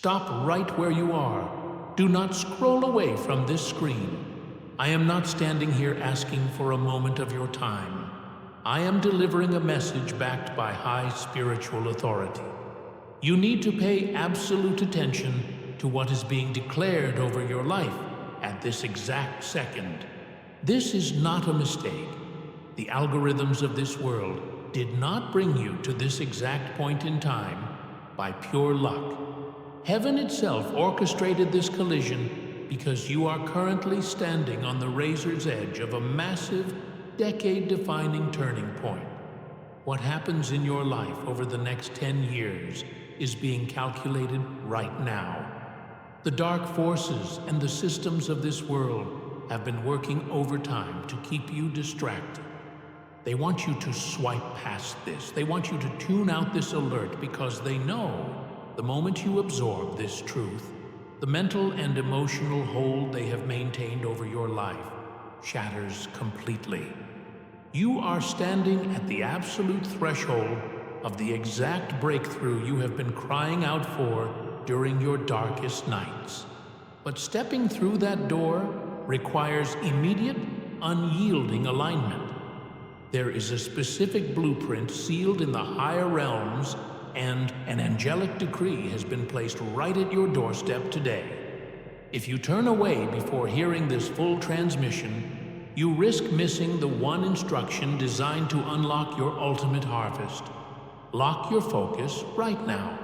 Stop right where you are. Do not scroll away from this screen. I am not standing here asking for a moment of your time. I am delivering a message backed by high spiritual authority. You need to pay absolute attention to what is being declared over your life at this exact second. This is not a mistake. The algorithms of this world did not bring you to this exact point in time by pure luck. Heaven itself orchestrated this collision because you are currently standing on the razor's edge of a massive, decade-defining turning point. What happens in your life over the next 10 years is being calculated right now. The dark forces and the systems of this world have been working overtime to keep you distracted. They want you to swipe past this. They want you to tune out this alert because they know the moment you absorb this truth, the mental and emotional hold they have maintained over your life shatters completely. You are standing at the absolute threshold of the exact breakthrough you have been crying out for during your darkest nights. But stepping through that door requires immediate, unyielding alignment. There is a specific blueprint sealed in the higher realms, and an angelic decree has been placed right at your doorstep today. If you turn away before hearing this full transmission, you risk missing the one instruction designed to unlock your ultimate harvest. Lock your focus right now.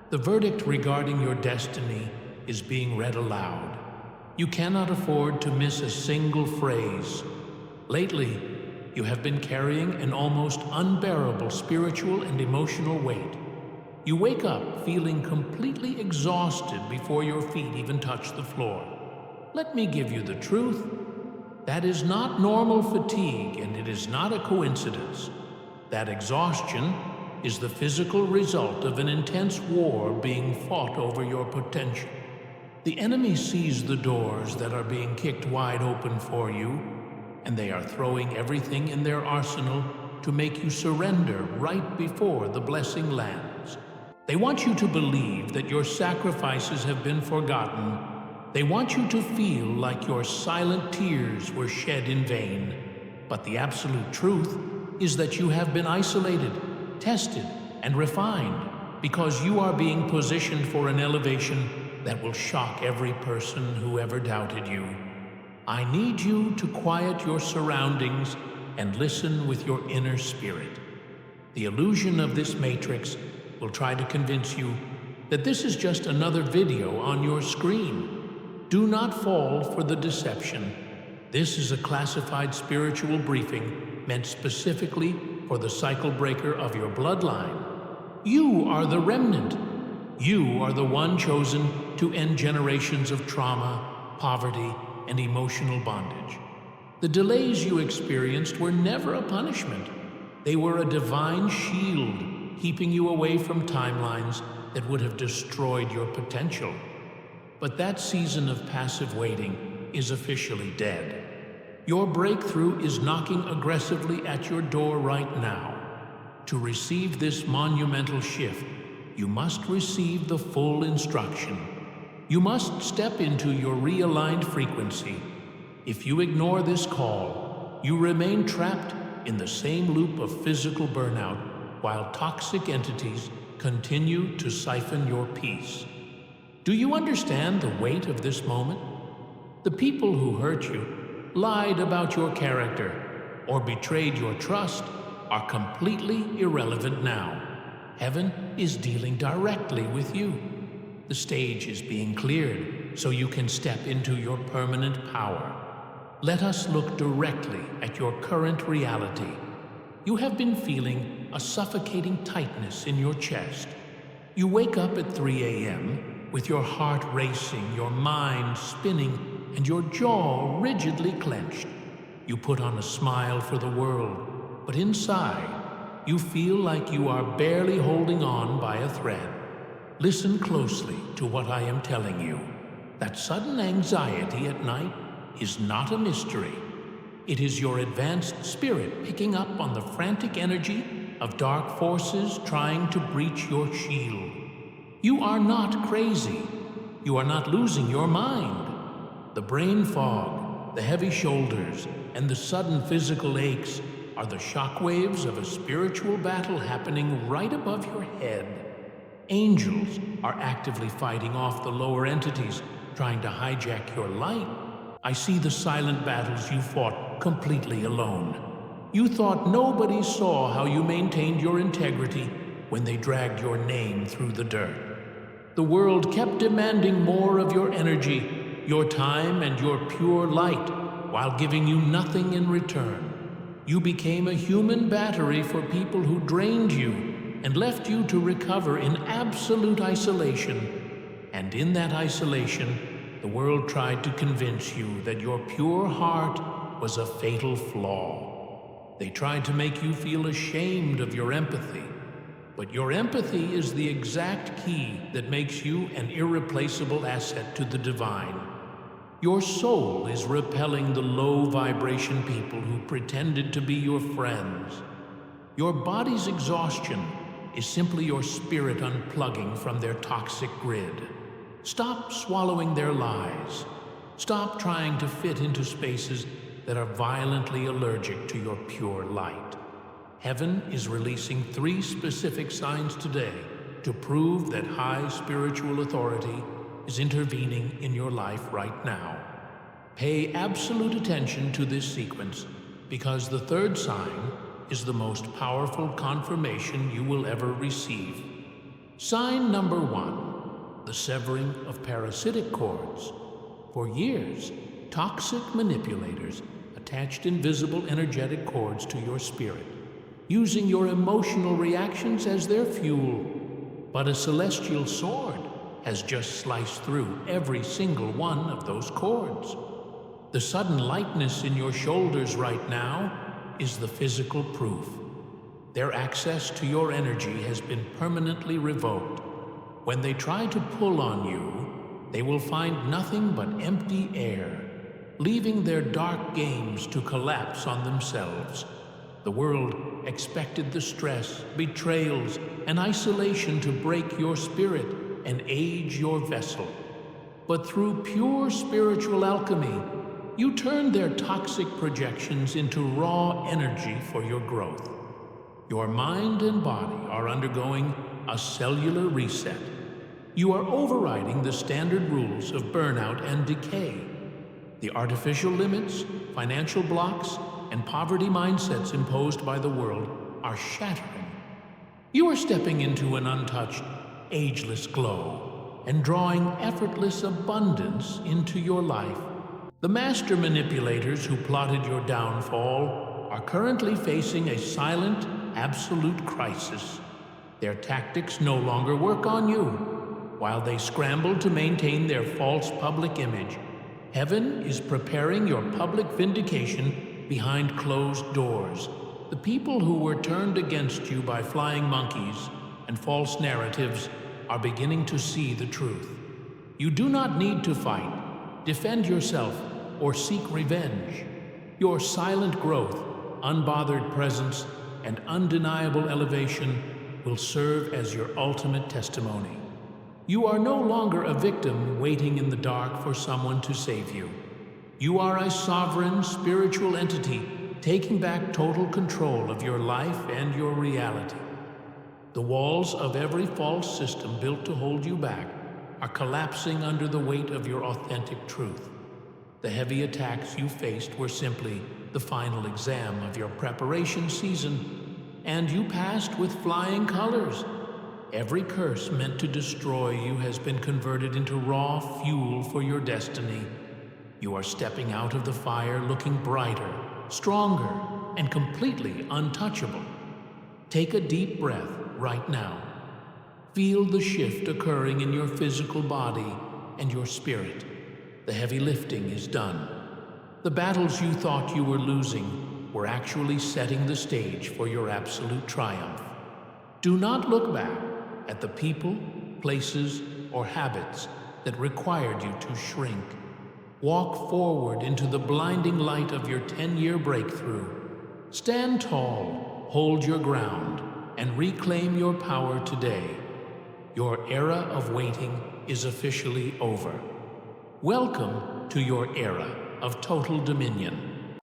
The verdict regarding your destiny is being read aloud. You cannot afford to miss a single phrase. Lately, you have been carrying an almost unbearable spiritual and emotional weight. You wake up feeling completely exhausted before your feet even touch the floor. Let me give you the truth. That is not normal fatigue, and it is not a coincidence. That exhaustion is the physical result of an intense war being fought over your potential. The enemy sees the doors that are being kicked wide open for you, and they are throwing everything in their arsenal to make you surrender right before the blessing lands. They want you to believe that your sacrifices have been forgotten. They want you to feel like your silent tears were shed in vain. But the absolute truth is that you have been isolated, tested, and refined because you are being positioned for an elevation that will shock every person who ever doubted you. I need you to quiet your surroundings and listen with your inner spirit. The illusion of this matrix will try to convince you that this is just another video on your screen. Do not fall for the deception. This is a classified spiritual briefing meant specifically for the cycle breaker of your bloodline. You are the remnant. You are the one chosen to end generations of trauma, poverty, and emotional bondage. The delays you experienced were never a punishment. They were a divine shield, keeping you away from timelines that would have destroyed your potential. But that season of passive waiting is officially dead. Your breakthrough is knocking aggressively at your door right now. To receive this monumental shift, you must receive the full instruction. You must step into your realigned frequency. If you ignore this call, you remain trapped in the same loop of physical burnout while toxic entities continue to siphon your peace. Do you understand the weight of this moment? The people who hurt you, lied about your character, or betrayed your trust are completely irrelevant now. Heaven is dealing directly with you. The stage is being cleared so you can step into your permanent power. Let us look directly at your current reality. You have been feeling a suffocating tightness in your chest. You wake up at 3 a.m. with your heart racing, your mind spinning, and your jaw rigidly clenched. You put on a smile for the world, but inside, you feel like you are barely holding on by a thread. Listen closely to what I am telling you. That sudden anxiety at night is not a mystery. It is your advanced spirit picking up on the frantic energy of dark forces trying to breach your shield. You are not crazy. You are not losing your mind. The brain fog, the heavy shoulders, and the sudden physical aches are the shockwaves of a spiritual battle happening right above your head. Angels are actively fighting off the lower entities trying to hijack your light. I see the silent battles you fought completely alone. You thought nobody saw how you maintained your integrity when they dragged your name through the dirt. The world kept demanding more of your energy, your time, and your pure light, while giving you nothing in return. You became a human battery for people who drained you and left you to recover in absolute isolation. And in that isolation, the world tried to convince you that your pure heart was a fatal flaw. They tried to make you feel ashamed of your empathy. But your empathy is the exact key that makes you an irreplaceable asset to the divine. Your soul is repelling the low vibration people who pretended to be your friends. Your body's exhaustion is simply your spirit unplugging from their toxic grid. Stop swallowing their lies. Stop trying to fit into spaces that are violently allergic to your pure light. Heaven is releasing 3 specific signs today to prove that high spiritual authority is intervening in your life right now. Pay absolute attention to this sequence because the 3rd sign is the most powerful confirmation you will ever receive. Sign number 1, the severing of parasitic cords. For years, toxic manipulators attached invisible energetic cords to your spirit, using your emotional reactions as their fuel. But a celestial sword has just sliced through every single one of those cords. The sudden lightness in your shoulders right now is the physical proof. Their access to your energy has been permanently revoked. When they try to pull on you, they will find nothing but empty air, leaving their dark games to collapse on themselves. The world expected the stress, betrayals, and isolation to break your spirit and age your vessel. But through pure spiritual alchemy, you turned their toxic projections into raw energy for your growth. Your mind and body are undergoing a cellular reset. You are overriding the standard rules of burnout and decay. The artificial limits, financial blocks, and poverty mindsets imposed by the world are shattering. You are stepping into an untouched, ageless glow and drawing effortless abundance into your life. The master manipulators who plotted your downfall are currently facing a silent, absolute crisis. Their tactics no longer work on you. While they scramble to maintain their false public image, heaven is preparing your public vindication behind closed doors. The people who were turned against you by flying monkeys and false narratives are beginning to see the truth. You do not need to fight, defend yourself, or seek revenge. Your silent growth, unbothered presence, and undeniable elevation will serve as your ultimate testimony. You are no longer a victim waiting in the dark for someone to save you. You are a sovereign spiritual entity taking back total control of your life and your reality. The walls of every false system built to hold you back are collapsing under the weight of your authentic truth. The heavy attacks you faced were simply the final exam of your preparation season, and you passed with flying colors. Every curse meant to destroy you has been converted into raw fuel for your destiny. You are stepping out of the fire looking brighter, stronger, and completely untouchable. Take a deep breath right now. Feel the shift occurring in your physical body and your spirit. The heavy lifting is done. The battles you thought you were losing were actually setting the stage for your absolute triumph. Do not look back at the people, places, or habits that required you to shrink. Walk forward into the blinding light of your 10-year breakthrough. Stand tall, hold your ground, and reclaim your power today. Your era of waiting is officially over. Welcome to your era of total dominion.